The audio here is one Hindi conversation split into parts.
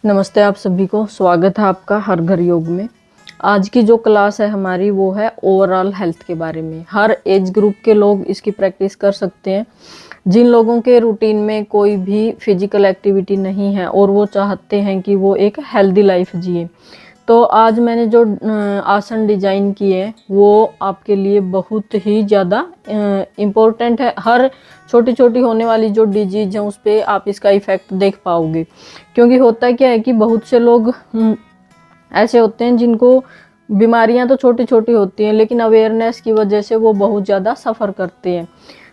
नमस्ते आप सभी को, स्वागत है आपका हर घर योग में। आज की जो क्लास है हमारी वो है ओवरऑल हेल्थ के बारे में। हर एज ग्रुप के लोग इसकी प्रैक्टिस कर सकते हैं। जिन लोगों के रूटीन में कोई भी फिजिकल एक्टिविटी नहीं है और वो चाहते हैं कि वो एक हेल्दी लाइफ जिए, तो आज मैंने जो आसन डिजाइन किए हैं वो आपके लिए बहुत ही ज़्यादा इम्पोर्टेंट है। हर छोटी छोटी होने वाली जो डिजीज है उस पर आप इसका इफ़ेक्ट देख पाओगे। क्योंकि होता क्या है कि बहुत से लोग ऐसे होते हैं जिनको बीमारियां तो छोटी छोटी होती हैं, लेकिन अवेयरनेस की वजह से वो बहुत ज़्यादा सफ़र करते हैं।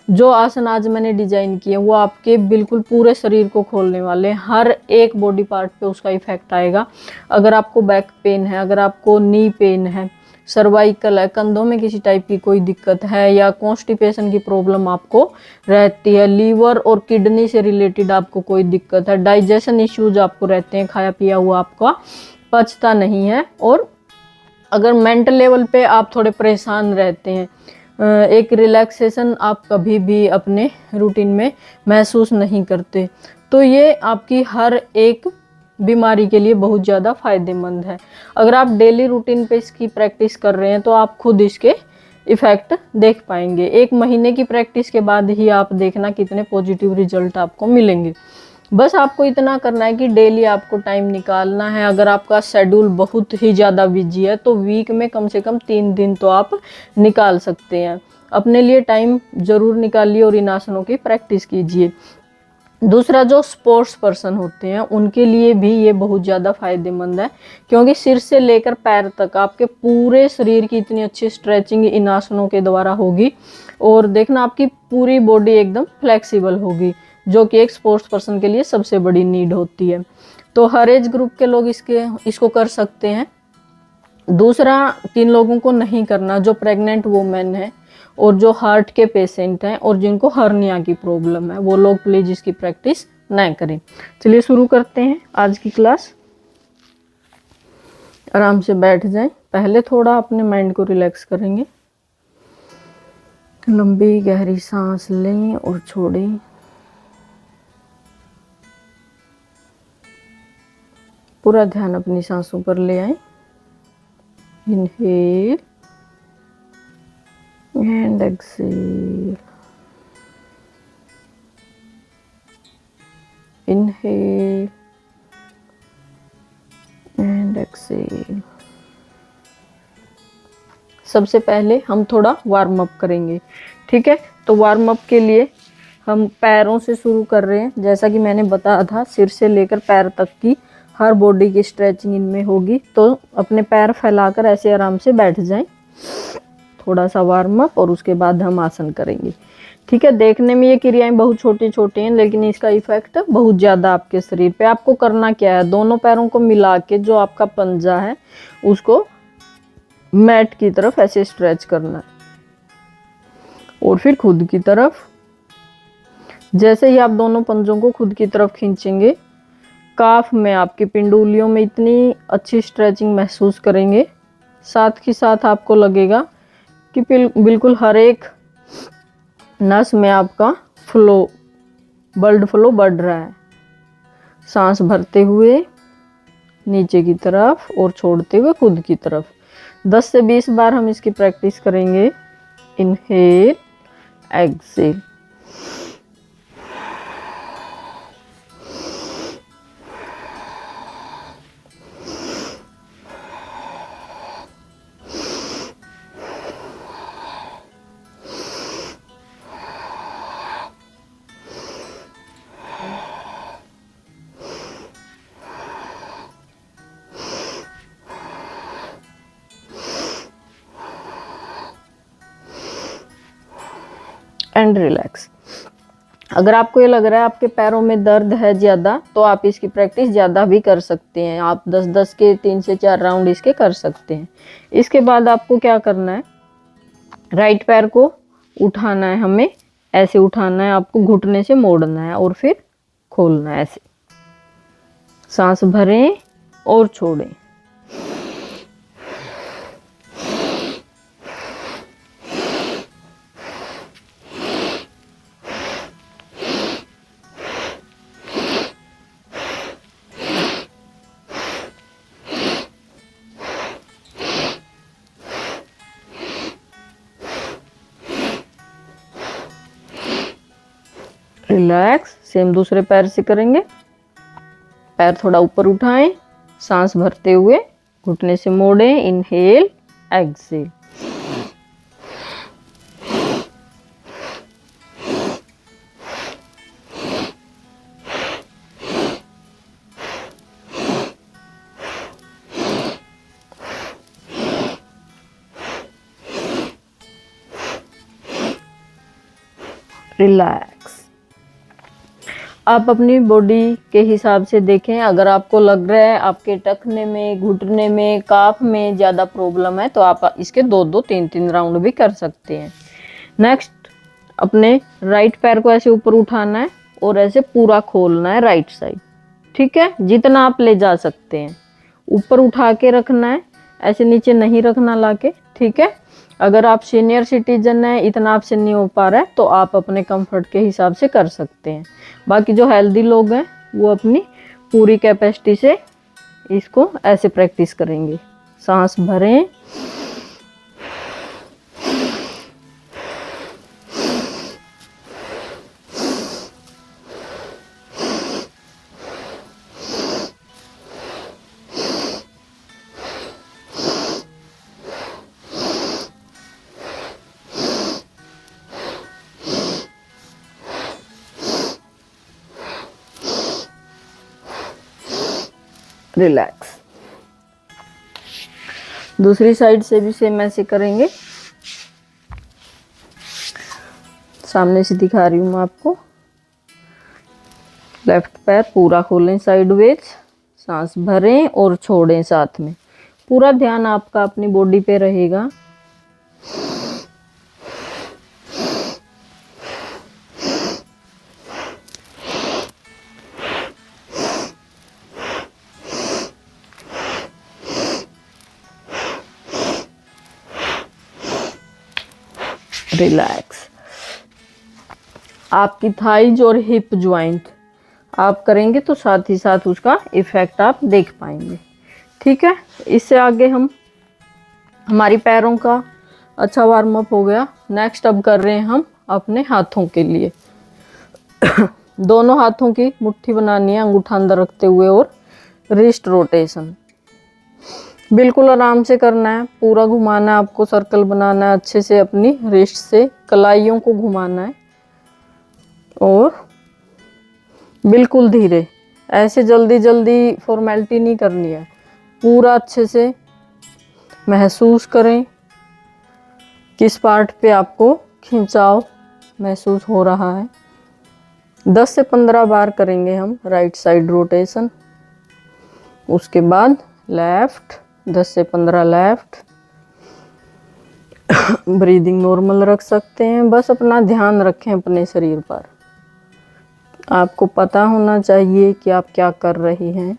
जो आसन आज मैंने डिजाइन किए वो आपके बिल्कुल पूरे शरीर को खोलने वाले हैं। हर एक बॉडी पार्ट पे उसका इफेक्ट आएगा। अगर आपको बैक पेन है, अगर आपको नी पेन है, सर्वाइकल है, कंधों में किसी टाइप की कोई दिक्कत है, या कॉन्स्टिपेशन की प्रॉब्लम आपको रहती है, लीवर और किडनी से रिलेटेड आपको कोई दिक्कत है, डाइजेशन इश्यूज आपको रहते हैं, खाया पिया हुआ आपका पचता नहीं है, और अगर मेंटल लेवल पे आप थोड़े परेशान रहते हैं, एक रिलैक्सेशन आप कभी भी अपने रूटीन में महसूस नहीं करते, तो ये आपकी हर एक बीमारी के लिए बहुत ज़्यादा फ़ायदेमंद है। अगर आप डेली रूटीन पे इसकी प्रैक्टिस कर रहे हैं तो आप खुद इसके इफ़ेक्ट देख पाएंगे। 1 महीने की प्रैक्टिस के बाद ही आप देखना कितने पॉजिटिव रिजल्ट आपको मिलेंगे। बस आपको इतना करना है कि डेली आपको टाइम निकालना है। अगर आपका शेड्यूल बहुत ही ज़्यादा बिजी है तो वीक में कम से कम 3 दिन तो आप निकाल सकते हैं। अपने लिए टाइम ज़रूर निकालिए और इन आसनों की प्रैक्टिस कीजिए। दूसरा, जो स्पोर्ट्स पर्सन होते हैं उनके लिए भी ये बहुत ज़्यादा फायदेमंद है, क्योंकि सिर से लेकर पैर तक आपके पूरे शरीर की इतनी अच्छी स्ट्रेचिंग इन आसनों के द्वारा होगी, और देखना आपकी पूरी बॉडी एकदम फ्लेक्सिबल होगी, जो कि एक स्पोर्ट्स पर्सन के लिए सबसे बड़ी नीड होती है। तो हर एज ग्रुप के लोग इसको कर सकते हैं। दूसरा, किन लोगों को नहीं करना, जो प्रेग्नेंट वुमेन है और जो हार्ट के पेशेंट हैं और जिनको हर्निया की प्रॉब्लम है, वो लोग प्लीज इसकी प्रैक्टिस ना करें। चलिए शुरू करते हैं आज की क्लास। आराम से बैठ जाएं। पहले थोड़ा अपने माइंड को रिलैक्स करेंगे। लंबी गहरी सांस लें और छोड़ें। पूरा ध्यान अपनी सांसों पर ले आए। Inhale and exhale. Inhale and exhale. सबसे पहले हम थोड़ा वार्म अप करेंगे, ठीक है। तो वार्म अप के लिए हम पैरों से शुरू कर रहे हैं। जैसा कि मैंने बताया था, सिर से लेकर पैर तक की हर बॉडी की स्ट्रेचिंग इनमें होगी। तो अपने पैर फैलाकर ऐसे आराम से बैठ जाएं। थोड़ा सा वार्म अप और उसके बाद हम आसन करेंगे, ठीक है। देखने में ये क्रियाएं बहुत छोटी छोटी हैं, लेकिन इसका इफेक्ट बहुत ज़्यादा आपके शरीर पे। आपको करना क्या है, दोनों पैरों को मिला के जो आपका पंजा है उसको मैट की तरफ ऐसे स्ट्रेच करना है, और फिर खुद की तरफ। जैसे ही आप दोनों पंजों को खुद की तरफ खींचेंगे, काफ में आपकी पिंडुलियों में इतनी अच्छी स्ट्रेचिंग महसूस करेंगे। साथ ही साथ आपको लगेगा कि बिल्कुल हर एक नस में आपका ब्लड फ्लो बढ़ रहा है। सांस भरते हुए नीचे की तरफ और छोड़ते हुए खुद की तरफ 10 से 20 बार हम इसकी प्रैक्टिस करेंगे। Inhale, exhale. And relax. अगर आपको ये लग रहा है आपके पैरों में दर्द है ज़्यादा, तो आप इसकी प्रैक्टिस ज़्यादा भी कर सकते हैं। आप 10-10 के 3 से 4 राउंड इसके कर सकते हैं। इसके बाद आपको क्या करना है, राइट पैर को उठाना है, हमें ऐसे उठाना है, आपको घुटने से मोड़ना है और फिर खोलना है ऐसे। सांस भरें और छोड़ें। रिलैक्स। सेम दूसरे पैर से करेंगे। पैर थोड़ा ऊपर उठाएं, सांस भरते हुए घुटने से मोड़ें। Inhale, exhale. रिलैक्स। आप अपनी बॉडी के हिसाब से देखें। अगर आपको लग रहा है आपके टखने में, घुटने में, काफ में ज़्यादा प्रॉब्लम है तो आप इसके 2-2, 3-3 राउंड भी कर सकते हैं। नेक्स्ट, अपने राइट पैर को ऐसे ऊपर उठाना है और ऐसे पूरा खोलना है राइट साइड। ठीक है, जितना आप ले जा सकते हैं ऊपर उठा के रखना है, ऐसे नीचे नहीं रखना लाके। ठीक है, अगर आप सीनियर सिटीजन हैं, इतना आपसे नहीं हो पा रहा है तो आप अपने कंफर्ट के हिसाब से कर सकते हैं। बाकी जो हेल्दी लोग हैं वो अपनी पूरी कैपेसिटी से इसको ऐसे प्रैक्टिस करेंगे। सांस भरें, रिलैक्स। दूसरी साइड से भी सेम ऐसे करेंगे। सामने से दिखा रही हूँ मैं आपको। लेफ्ट पैर पूरा खोलें साइडवेज, सांस भरें और छोड़ें साथ में। पूरा ध्यान आपका अपनी बॉडी पे रहेगा। रिलैक्स। आपकी थाइज और हिप ज्वाइंट आप करेंगे तो साथ ही साथ उसका इफेक्ट आप देख पाएंगे। ठीक है, इससे आगे हम हमारी पैरों का अच्छा वार्म अप हो गया। नेक्स्ट अब कर रहे हैं हम अपने हाथों के लिए। दोनों हाथों की मुट्ठी बनानी है अंगूठा अंदर रखते हुए और रिस्ट रोटेशन बिल्कुल आराम से करना है। पूरा घुमाना है आपको, सर्कल बनाना है अच्छे से, अपनी रिस्ट से कलाइयों को घुमाना है और बिल्कुल धीरे। ऐसे जल्दी जल्दी फॉर्मेलिटी नहीं करनी है। पूरा अच्छे से महसूस करें किस पार्ट पे आपको खिंचाव महसूस हो रहा है। 10 से 15 बार करेंगे हम राइट साइड रोटेशन। उसके बाद लेफ्ट, 10 से 15 लेफ्ट। ब्रीदिंग नॉर्मल रख सकते हैं। बस अपना ध्यान रखें अपने शरीर पर। आपको पता होना चाहिए कि आप क्या कर रही हैं।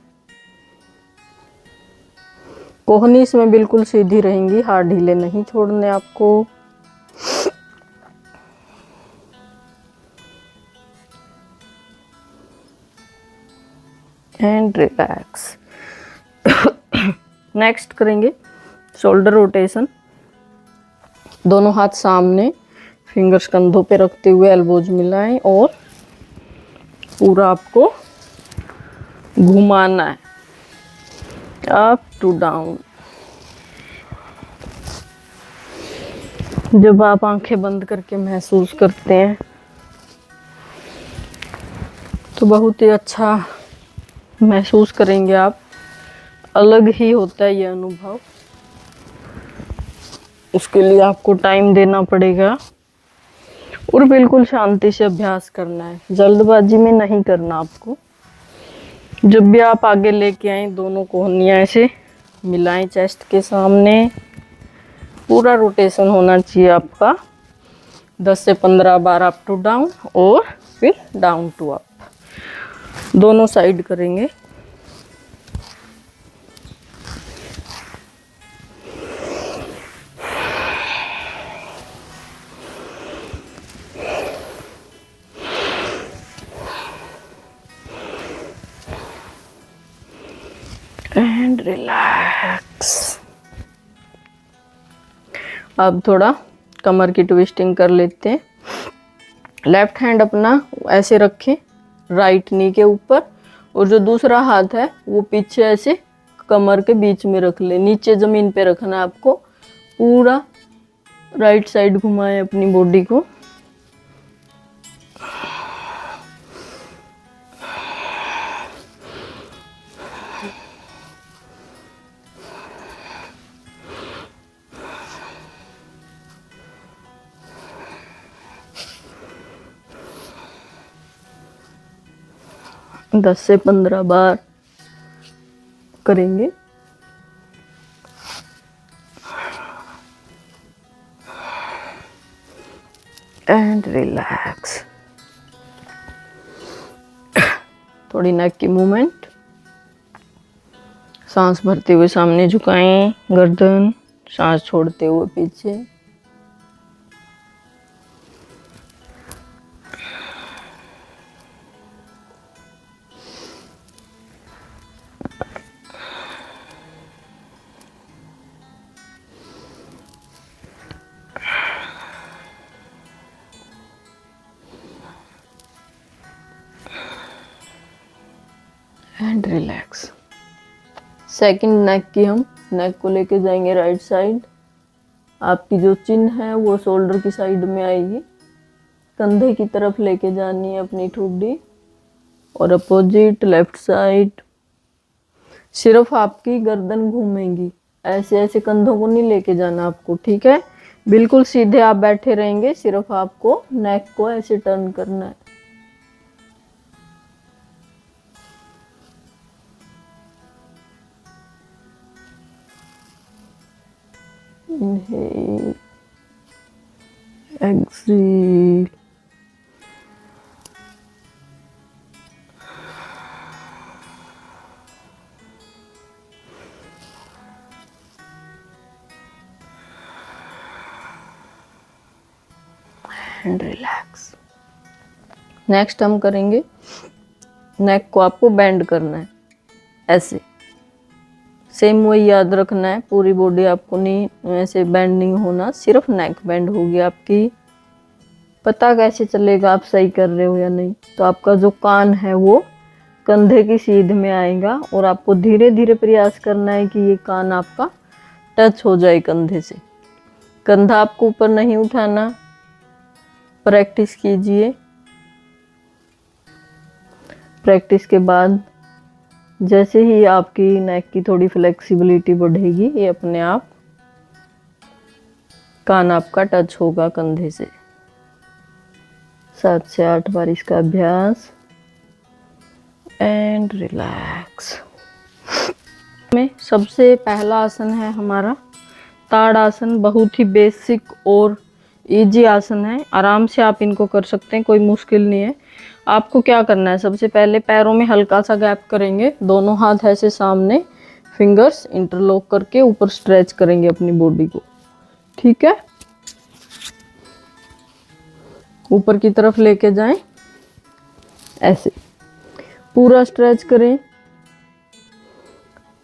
कोहनी इसमें बिल्कुल सीधी रहेंगी, हाथ ढीले नहीं छोड़ने आपको। And relax. नेक्स्ट करेंगे शोल्डर रोटेशन। दोनों हाथ सामने, फिंगर्स कंधों पे रखते हुए एल्बोज मिलाएं और पूरा आपको घुमाना है अप टू डाउन। जब आप आंखें बंद करके महसूस करते हैं तो बहुत ही अच्छा महसूस करेंगे आप। अलग ही होता है ये अनुभव। उसके लिए आपको टाइम देना पड़ेगा और बिल्कुल शांति से अभ्यास करना है। जल्दबाजी में नहीं करना आपको। जब भी आप आगे लेके आए, दोनों कोहनियाँ ऐसे मिलाएं चेस्ट के सामने। पूरा रोटेशन होना चाहिए आपका। 10 से 15 बार अप टू डाउन और फिर डाउन टू अप। दोनों साइड करेंगे। And relax. अब थोड़ा कमर की ट्विस्टिंग कर लेते हैं। लेफ्ट हैंड अपना ऐसे रखें राइट नी के ऊपर, और जो दूसरा हाथ है वो पीछे ऐसे कमर के बीच में रख ले, नीचे जमीन पे रखना है आपको। पूरा राइट साइड घुमाएं अपनी बॉडी को। दस से 15 बार करेंगे। And relax. थोड़ी नेक की मूवमेंट, सांस भरते हुए सामने झुकाएं गर्दन, सांस छोड़ते हुए पीछे। And relax. सेकंड नेक की हम नेक को लेके जाएंगे राइट साइड। आपकी जो चिन है वो शोल्डर की साइड में आएगी, कंधे की तरफ लेके जानी है अपनी ठुड्डी, और अपोजिट लेफ्ट साइड। सिर्फ आपकी गर्दन घूमेगी, ऐसे ऐसे कंधों को नहीं लेके जाना आपको, ठीक है। बिल्कुल सीधे आप बैठे रहेंगे, सिर्फ आपको नेक को ऐसे टर्न करना है। Inhale, exhale, and relax। Next हम करेंगे, नेक को आपको बेंड करना है ऐसे, सेम वही याद रखना है। पूरी बॉडी आपको नहीं ऐसे बेंड नहीं होना, सिर्फ नेक बेंड होगी आपकी। पता कैसे चलेगा आप सही कर रहे हो या नहीं? तो आपका जो कान है वो कंधे की सीध में आएगा, और आपको धीरे धीरे प्रयास करना है कि ये कान आपका टच हो जाए कंधे से। कंधा आपको ऊपर नहीं उठाना, प्रैक्टिस कीजिए। प्रैक्टिस के बाद जैसे ही आपकी नेक की थोड़ी फ्लेक्सिबिलिटी बढ़ेगी, ये अपने आप कान आपका टच होगा कंधे से। 7 से 8 बार इसका अभ्यास। And relax. में सबसे पहला आसन है हमारा ताड़ आसन। बहुत ही बेसिक और इजी आसन है, आराम से आप इनको कर सकते हैं, कोई मुश्किल नहीं है। आपको क्या करना है, सबसे पहले पैरों में हल्का सा गैप करेंगे, दोनों हाथ ऐसे सामने, फिंगर्स इंटरलॉक करके ऊपर स्ट्रेच करेंगे अपनी बॉडी को, ठीक है। ऊपर की तरफ लेके जाएं, ऐसे पूरा स्ट्रेच करें।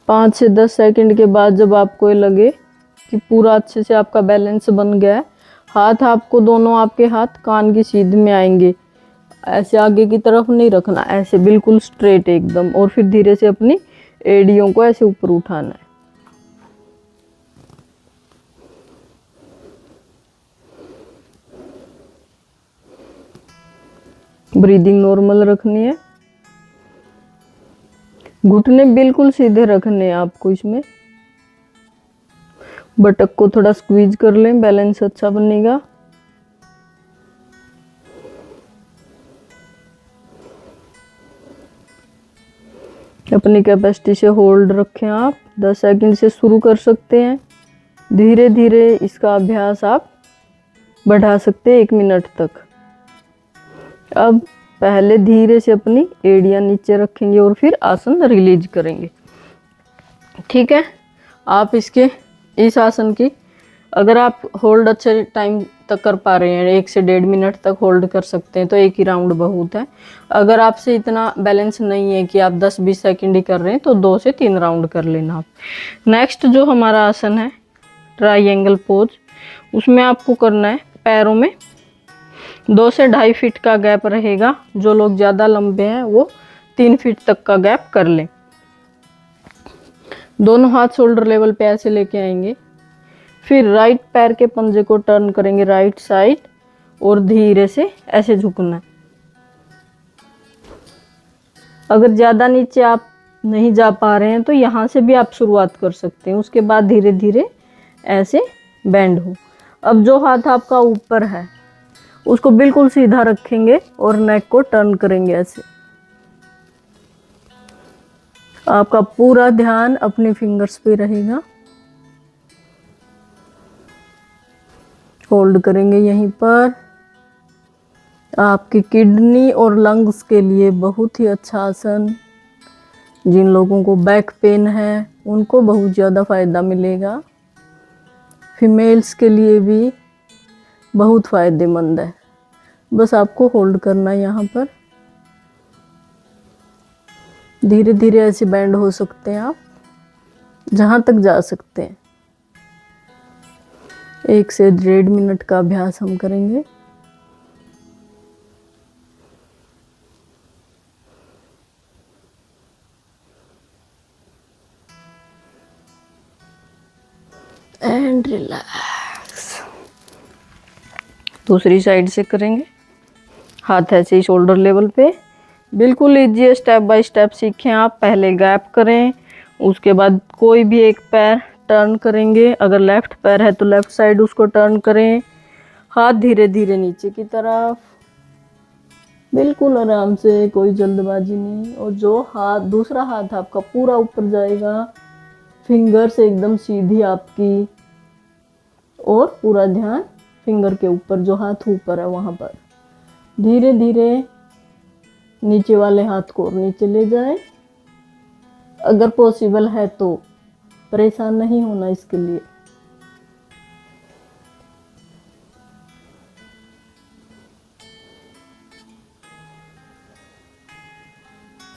5 से 10 सेकंड के बाद जब आपको ये लगे कि पूरा अच्छे से आपका बैलेंस बन गया है, हाथ आपको दोनों आपके हाथ कान की सीध में आएंगे। ऐसे आगे की तरफ नहीं रखना, ऐसे बिल्कुल स्ट्रेट एकदम, और फिर धीरे से अपनी एड़ियों को ऐसे ऊपर उठाना है। ब्रीदिंग नॉर्मल रखनी है, घुटने बिल्कुल सीधे रखने हैं आपको। इसमें बटक को थोड़ा स्क्वीज कर लें, बैलेंस अच्छा बनेगा। अपनी कैपेसिटी से होल्ड रखें आप। 10 सेकंड से शुरू कर सकते हैं, धीरे धीरे इसका अभ्यास आप बढ़ा सकते हैं 1 मिनट तक। अब पहले धीरे से अपनी एड़ियां नीचे रखेंगे और फिर आसन रिलीज करेंगे, ठीक है। आप इस आसन की अगर आप होल्ड अच्छे टाइम तक कर पा रहे हैं, 1 से 1.5 मिनट तक होल्ड कर सकते हैं, तो एक ही राउंड बहुत है। अगर आपसे इतना बैलेंस नहीं है कि आप 10-20 सेकंड ही कर रहे हैं, तो 2 से 3 राउंड कर लेना आप। नेक्स्ट जो हमारा आसन है ट्रायंगल पोज, उसमें आपको करना है पैरों में 2 से 2.5 फीट का गैप रहेगा। जो लोग ज़्यादा लंबे हैं वो 3 फीट तक का गैप कर लें। दोनों हाथ शोल्डर लेवल पे ऐसे लेके आएंगे। फिर राइट पैर के पंजे को टर्न करेंगे राइट साइड और धीरे से ऐसे झुकना है। अगर ज़्यादा नीचे आप नहीं जा पा रहे हैं तो यहाँ से भी आप शुरुआत कर सकते हैं। उसके बाद धीरे धीरे ऐसे बेंड हो। अब जो हाथ आपका ऊपर है उसको बिल्कुल सीधा रखेंगे और नेक को टर्न करेंगे ऐसे। आपका पूरा ध्यान अपने फिंगर्स पे रहेगा। होल्ड करेंगे यहीं पर। आपकी किडनी और लंग्स के लिए बहुत ही अच्छा आसन। जिन लोगों को बैक पेन है उनको बहुत ज़्यादा फ़ायदा मिलेगा। फीमेल्स के लिए भी बहुत फ़ायदेमंद है। बस आपको होल्ड करना है यहाँ पर। धीरे धीरे ऐसे बैंड हो सकते हैं आप, जहाँ तक जा सकते हैं। 1 से 1.5 मिनट का अभ्यास हम करेंगे। And relax. दूसरी साइड से करेंगे। हाथ ऐसे ही शोल्डर लेवल पे। बिल्कुल इजी, स्टेप बाय स्टेप सीखें आप। पहले गैप करें, उसके बाद कोई भी एक पैर टर्न करेंगे। अगर लेफ्ट पैर है तो लेफ्ट साइड उसको टर्न करें। हाथ धीरे धीरे नीचे की तरफ, बिल्कुल आराम से, कोई जल्दबाजी नहीं। और जो हाथ, दूसरा हाथ आपका पूरा ऊपर जाएगा, फिंगर से एकदम सीधी आपकी, और पूरा ध्यान फिंगर के ऊपर, जो हाथ ऊपर है वहाँ पर। धीरे धीरे नीचे वाले हाथ को और नीचे ले जाए। अगर पॉसिबल है तो परेशान नहीं होना इसके लिए।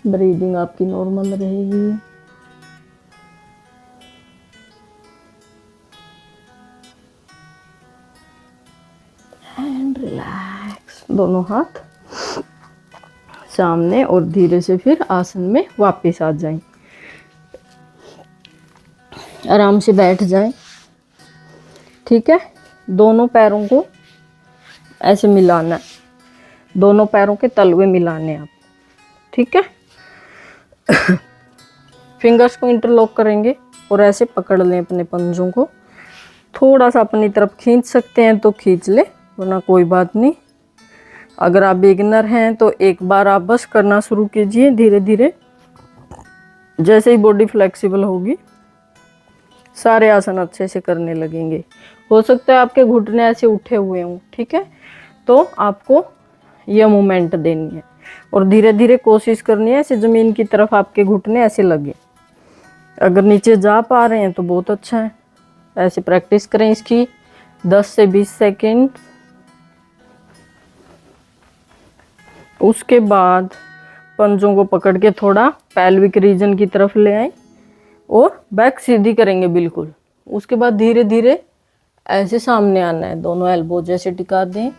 ब्रीदिंग आपकी नॉर्मल रहेगी। And relax. दोनों हाथ सामने और धीरे से फिर आसन में वापस आ जाएं। आराम से बैठ जाएं। ठीक है। दोनों पैरों को ऐसे मिलाना है, दोनों पैरों के तलवे मिलाने आप। ठीक है। फिंगर्स को इंटरलॉक करेंगे और ऐसे पकड़ लें अपने पंजों को। थोड़ा सा अपनी तरफ खींच सकते हैं तो खींच ले, वरना कोई बात नहीं। अगर आप बिगिनर हैं तो एक बार आप बस करना शुरू कीजिए। धीरे धीरे जैसे ही बॉडी फ्लेक्सिबल होगी सारे आसन अच्छे से करने लगेंगे। हो सकता है आपके घुटने ऐसे उठे हुए हों, ठीक है, तो आपको यह मूवमेंट देनी है और धीरे धीरे कोशिश करनी है ऐसे ज़मीन की तरफ आपके घुटने ऐसे लगे। अगर नीचे जा पा रहे हैं तो बहुत अच्छा है। ऐसे प्रैक्टिस करें इसकी 10 से 20 सेकंड। उसके बाद पंजों को पकड़ के थोड़ा पैल्विक रीजन की तरफ ले आए और बैक सीधी करेंगे बिल्कुल। उसके बाद धीरे धीरे ऐसे सामने आना है, दोनों एल्बो जैसे टिका दें।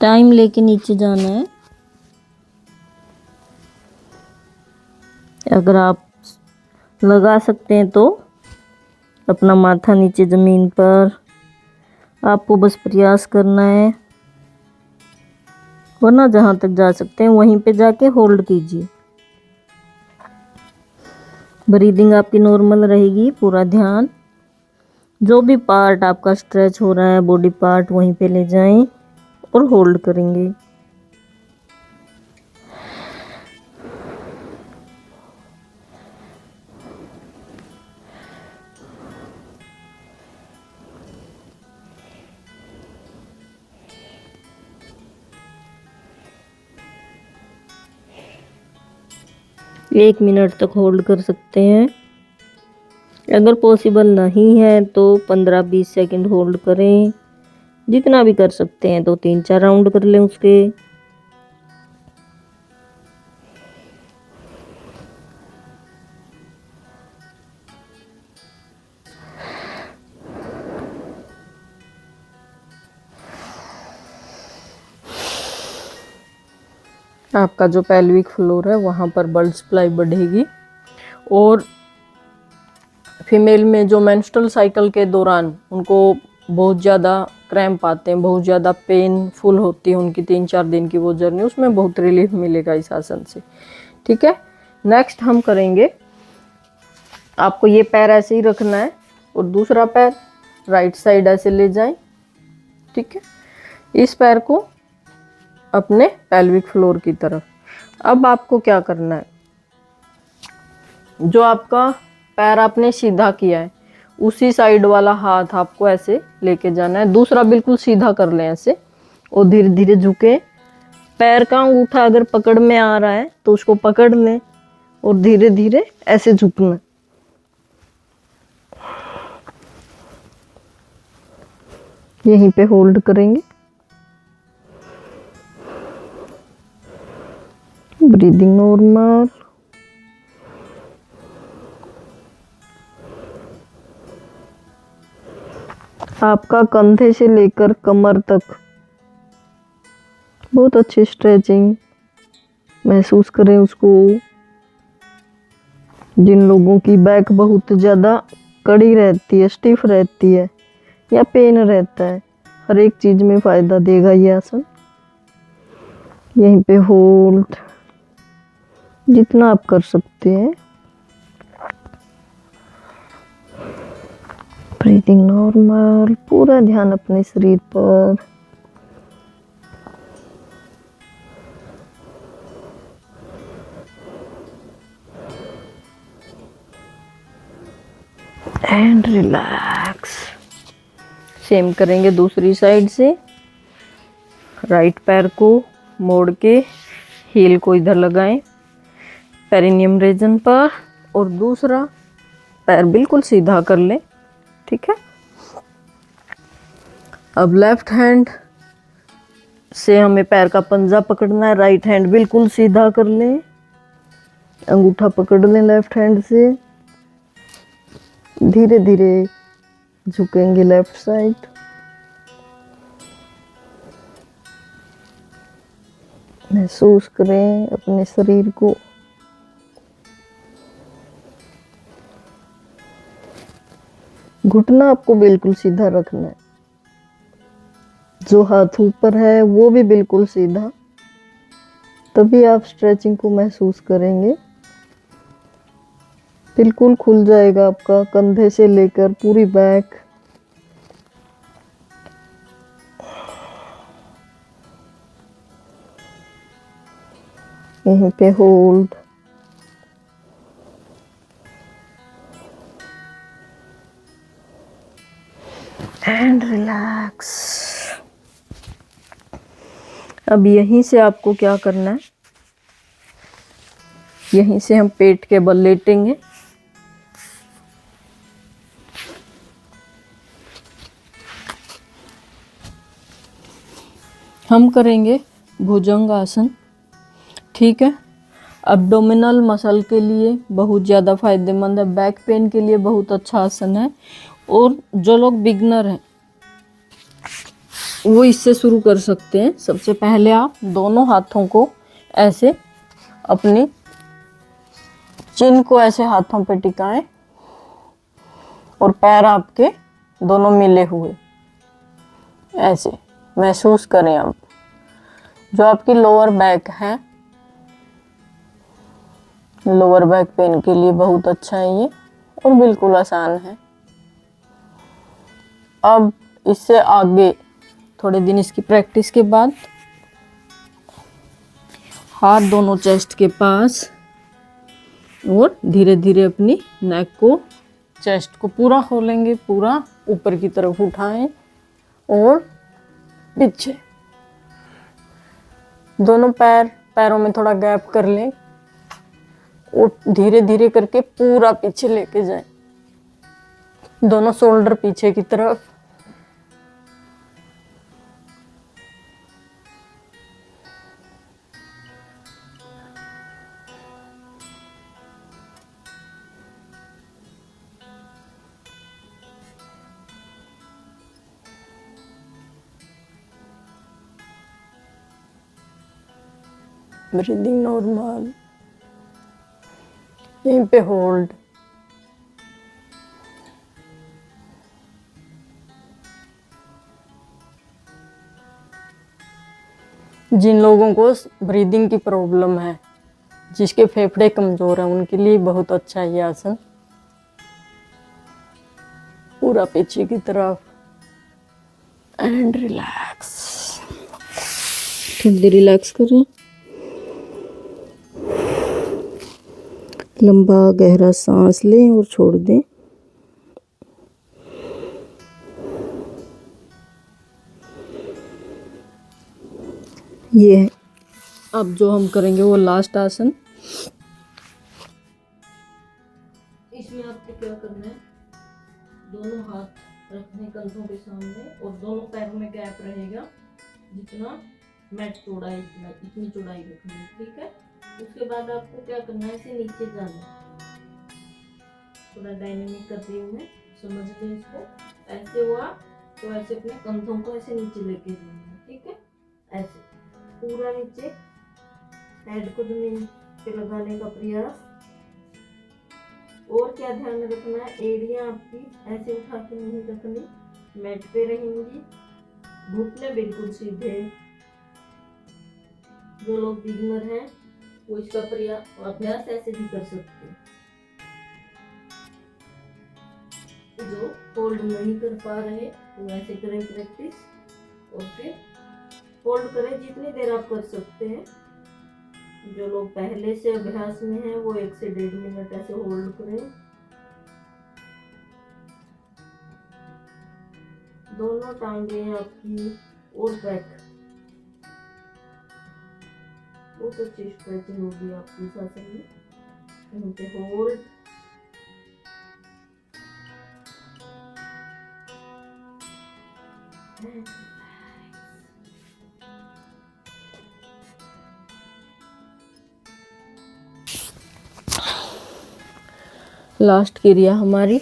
टाइम लेके नीचे जाना है। अगर आप लगा सकते हैं तो अपना माथा नीचे ज़मीन पर, आपको बस प्रयास करना है, वरना जहाँ तक जा सकते हैं वहीं पे जाके होल्ड कीजिए। ब्रीदिंग आपकी नॉर्मल रहेगी। पूरा ध्यान जो भी पार्ट आपका स्ट्रेच हो रहा है, बॉडी पार्ट, वहीं पे ले जाएं और होल्ड करेंगे। एक मिनट तक होल्ड कर सकते हैं। अगर पॉसिबल नहीं है तो 15-20 सेकंड होल्ड करें। जितना भी कर सकते हैं तो 3-4 राउंड कर लें उसके। आपका जो पेल्विक फ्लोर है वहाँ पर ब्लड सप्लाई बढ़ेगी। और फीमेल में जो मेंस्ट्रुअल साइकिल के दौरान उनको बहुत ज़्यादा क्रैम्प आते हैं, बहुत ज़्यादा पेनफुल होती है उनकी 3-4 दिन की वो जर्नी, उसमें बहुत रिलीफ मिलेगा इस आसन से। ठीक है, नेक्स्ट हम करेंगे, आपको ये पैर ऐसे ही रखना है और दूसरा पैर राइट साइड ऐसे ले जाएं। ठीक है, इस पैर को अपने पेल्विक फ्लोर की तरफ। अब आपको क्या करना है, जो आपका पैर आपने सीधा किया है उसी साइड वाला हाथ आपको ऐसे लेके जाना है, दूसरा बिल्कुल सीधा कर लें ऐसे, और धीरे धीरे झुके। पैर का अंगूठा अगर पकड़ में आ रहा है तो उसको पकड़ लें और धीरे धीरे ऐसे झुकना। यहीं पे होल्ड करेंगे, ब्रीदिंग नॉर्मल। आपका कंधे से लेकर कमर तक बहुत अच्छी स्ट्रेचिंग महसूस करें उसको। जिन लोगों की बैक बहुत ज़्यादा कड़ी रहती है, स्टिफ रहती है या पेन रहता है, हर एक चीज़ में फ़ायदा देगा ये आसन। यहीं पे होल्ड जितना आप कर सकते हैं, ब्रीदिंग नॉर्मल, पूरा ध्यान अपने शरीर पर। And relax. सेम करेंगे दूसरी साइड से, राइट पैर को मोड़ के हील को इधर लगाएं पेरिनियम रीजन पर, और दूसरा पैर बिल्कुल सीधा कर लें। ठीक है, अब लेफ्ट हैंड से हमें पैर का पंजा पकड़ना है, राइट हैंड बिल्कुल सीधा कर लें, अंगूठा पकड़ लें लेफ्ट हैंड से, धीरे धीरे झुकेंगे लेफ्ट साइड। महसूस करें अपने शरीर को। घुटना आपको बिल्कुल सीधा रखना है, जो हाथ ऊपर है वो भी बिल्कुल सीधा, तभी आप स्ट्रेचिंग को महसूस करेंगे। बिल्कुल खुल जाएगा आपका कंधे से लेकर पूरी बैक। यहीं पे होल्ड, एंड रिलैक्स। अब यहीं से आपको क्या करना है, यहीं से हम पेट के बल लेटेंगे। हम करेंगे भुजंग आसन। ठीक है, एब्डोमिनल मसल के लिए बहुत ज़्यादा फायदेमंद है, बैक पेन के लिए बहुत अच्छा आसन है, और जो लोग बिगनर हैं वो इससे शुरू कर सकते हैं। सबसे पहले आप दोनों हाथों को ऐसे अपनी चिन को ऐसे हाथों पे टिकाएं और पैर आपके दोनों मिले हुए ऐसे महसूस करें। आप जो आपकी लोअर बैक है, लोअर बैक पेन के लिए बहुत अच्छा है ये, और बिल्कुल आसान है। अब इससे आगे थोड़े दिन इसकी प्रैक्टिस के बाद हाथ दोनों चेस्ट के पास, और धीरे धीरे अपनी नेक को, चेस्ट को पूरा खोलेंगे, पूरा ऊपर की तरफ उठाएं और पीछे। दोनों पैरों में थोड़ा गैप कर लें और धीरे धीरे करके पूरा पीछे लेके जाएं, दोनों शोल्डर पीछे की तरफ। ब्रीदिंग नॉर्मल, यहीं पे होल्ड। जिन लोगों को ब्रीदिंग की प्रॉब्लम है, जिसके फेफड़े कमजोर हैं, उनके लिए बहुत अच्छा है ये आसन। पूरा पीछे की तरफ एंड रिलैक्स। जल्दी रिलैक्स करें, लंबा गहरा सांस लें और छोड़ दें। ये है अब जो हम करेंगे वो लास्ट आसन। इसमें आपको क्या करना है, दोनों हाथ रखने कंधों के सामने और दोनों पैरों में गैप रहेगा, जितना मैट चौड़ाई इतनी चौड़ाई रखनी है, ठीक है। उसके बाद आपको क्या करना है, ऐसे नीचे जाना है, थोड़ा डायनेमिक करते हुए समझ लें इसको। ऐसे हुआ तो ऐसे अपने कंधों को ऐसे नीचे लेके जाना है, ठीक है। ऐसे पूरा नीचे, हेड को जमीन पे लगाने का प्रयास। और क्या ध्यान में रखना है, एड़ियां आपकी ऐसे उठा के नहीं रखनी, मैट पे रहेंगी, घुटने बिल्कुल सीधे। जो लोग बिगिनर हैं वो इसका अभ्यास ऐसे भी कर सकते हैं। जो होल्ड नहीं कर पा रहे वो ऐसे करें प्रैक्टिस, और फिर होल्ड करें जितनी देर आप कर सकते हैं। जो लोग पहले से अभ्यास में हैं वो 1 से 1.5 मिनट ऐसे होल्ड करें। दोनों टांगे आपकी और बैक, बहुत अच्छी स्ट्रेचिंग होगी आपकी इस आसन में। यहीं पे होल्ड, लास्ट क्रिया हमारी,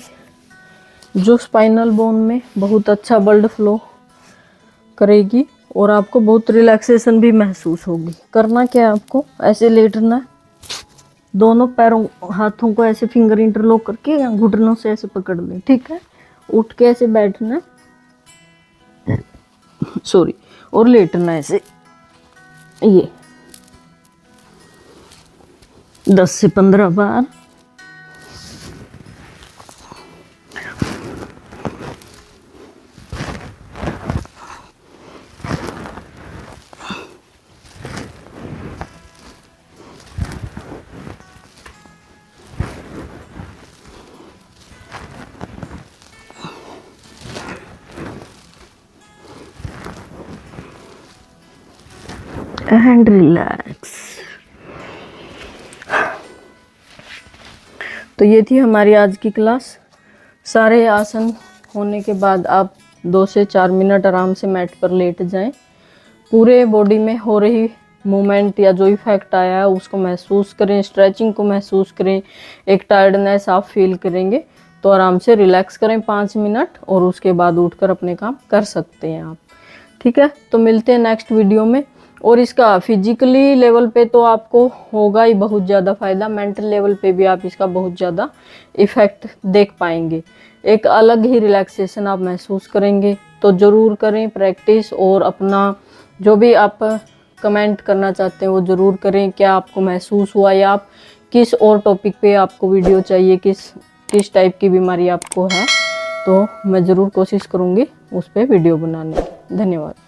जो स्पाइनल बोन में बहुत अच्छा ब्लड फ्लो करेगी और आपको बहुत रिलैक्सेशन भी महसूस होगी। करना क्या है, आपको ऐसे लेटना है, दोनों पैरों हाथों को ऐसे फिंगर इंटरलॉक करके या घुटनों से ऐसे पकड़ लें, ठीक है। उठ के ऐसे बैठना, सॉरी, और लेटना ऐसे। ये 10 से 15 बार। And relax. तो ये थी हमारी आज की क्लास। सारे आसन होने के बाद आप 2 से 4 मिनट आराम से मैट पर लेट जाएं। पूरे बॉडी में हो रही मूवमेंट या जो इफेक्ट आया है उसको महसूस करें, स्ट्रेचिंग को महसूस करें। एक टायर्डनेस आप फील करेंगे तो आराम से रिलैक्स करें 5 मिनट, और उसके बाद उठकर अपने काम कर सकते हैं आप, ठीक है। तो मिलते हैं नेक्स्ट वीडियो में। और इसका फिजिकली लेवल पे तो आपको होगा ही बहुत ज़्यादा फ़ायदा, मेंटल लेवल पे भी आप इसका बहुत ज़्यादा इफ़ेक्ट देख पाएंगे। एक अलग ही रिलैक्सेशन आप महसूस करेंगे। तो ज़रूर करें प्रैक्टिस, और अपना जो भी आप कमेंट करना चाहते हैं वो ज़रूर करें। क्या आपको महसूस हुआ, या आप किस और टॉपिक पे आपको वीडियो चाहिए, किस टाइप की बीमारी आपको है, तो मैं ज़रूर कोशिश करूँगी उस पर वीडियो बनाने की। धन्यवाद।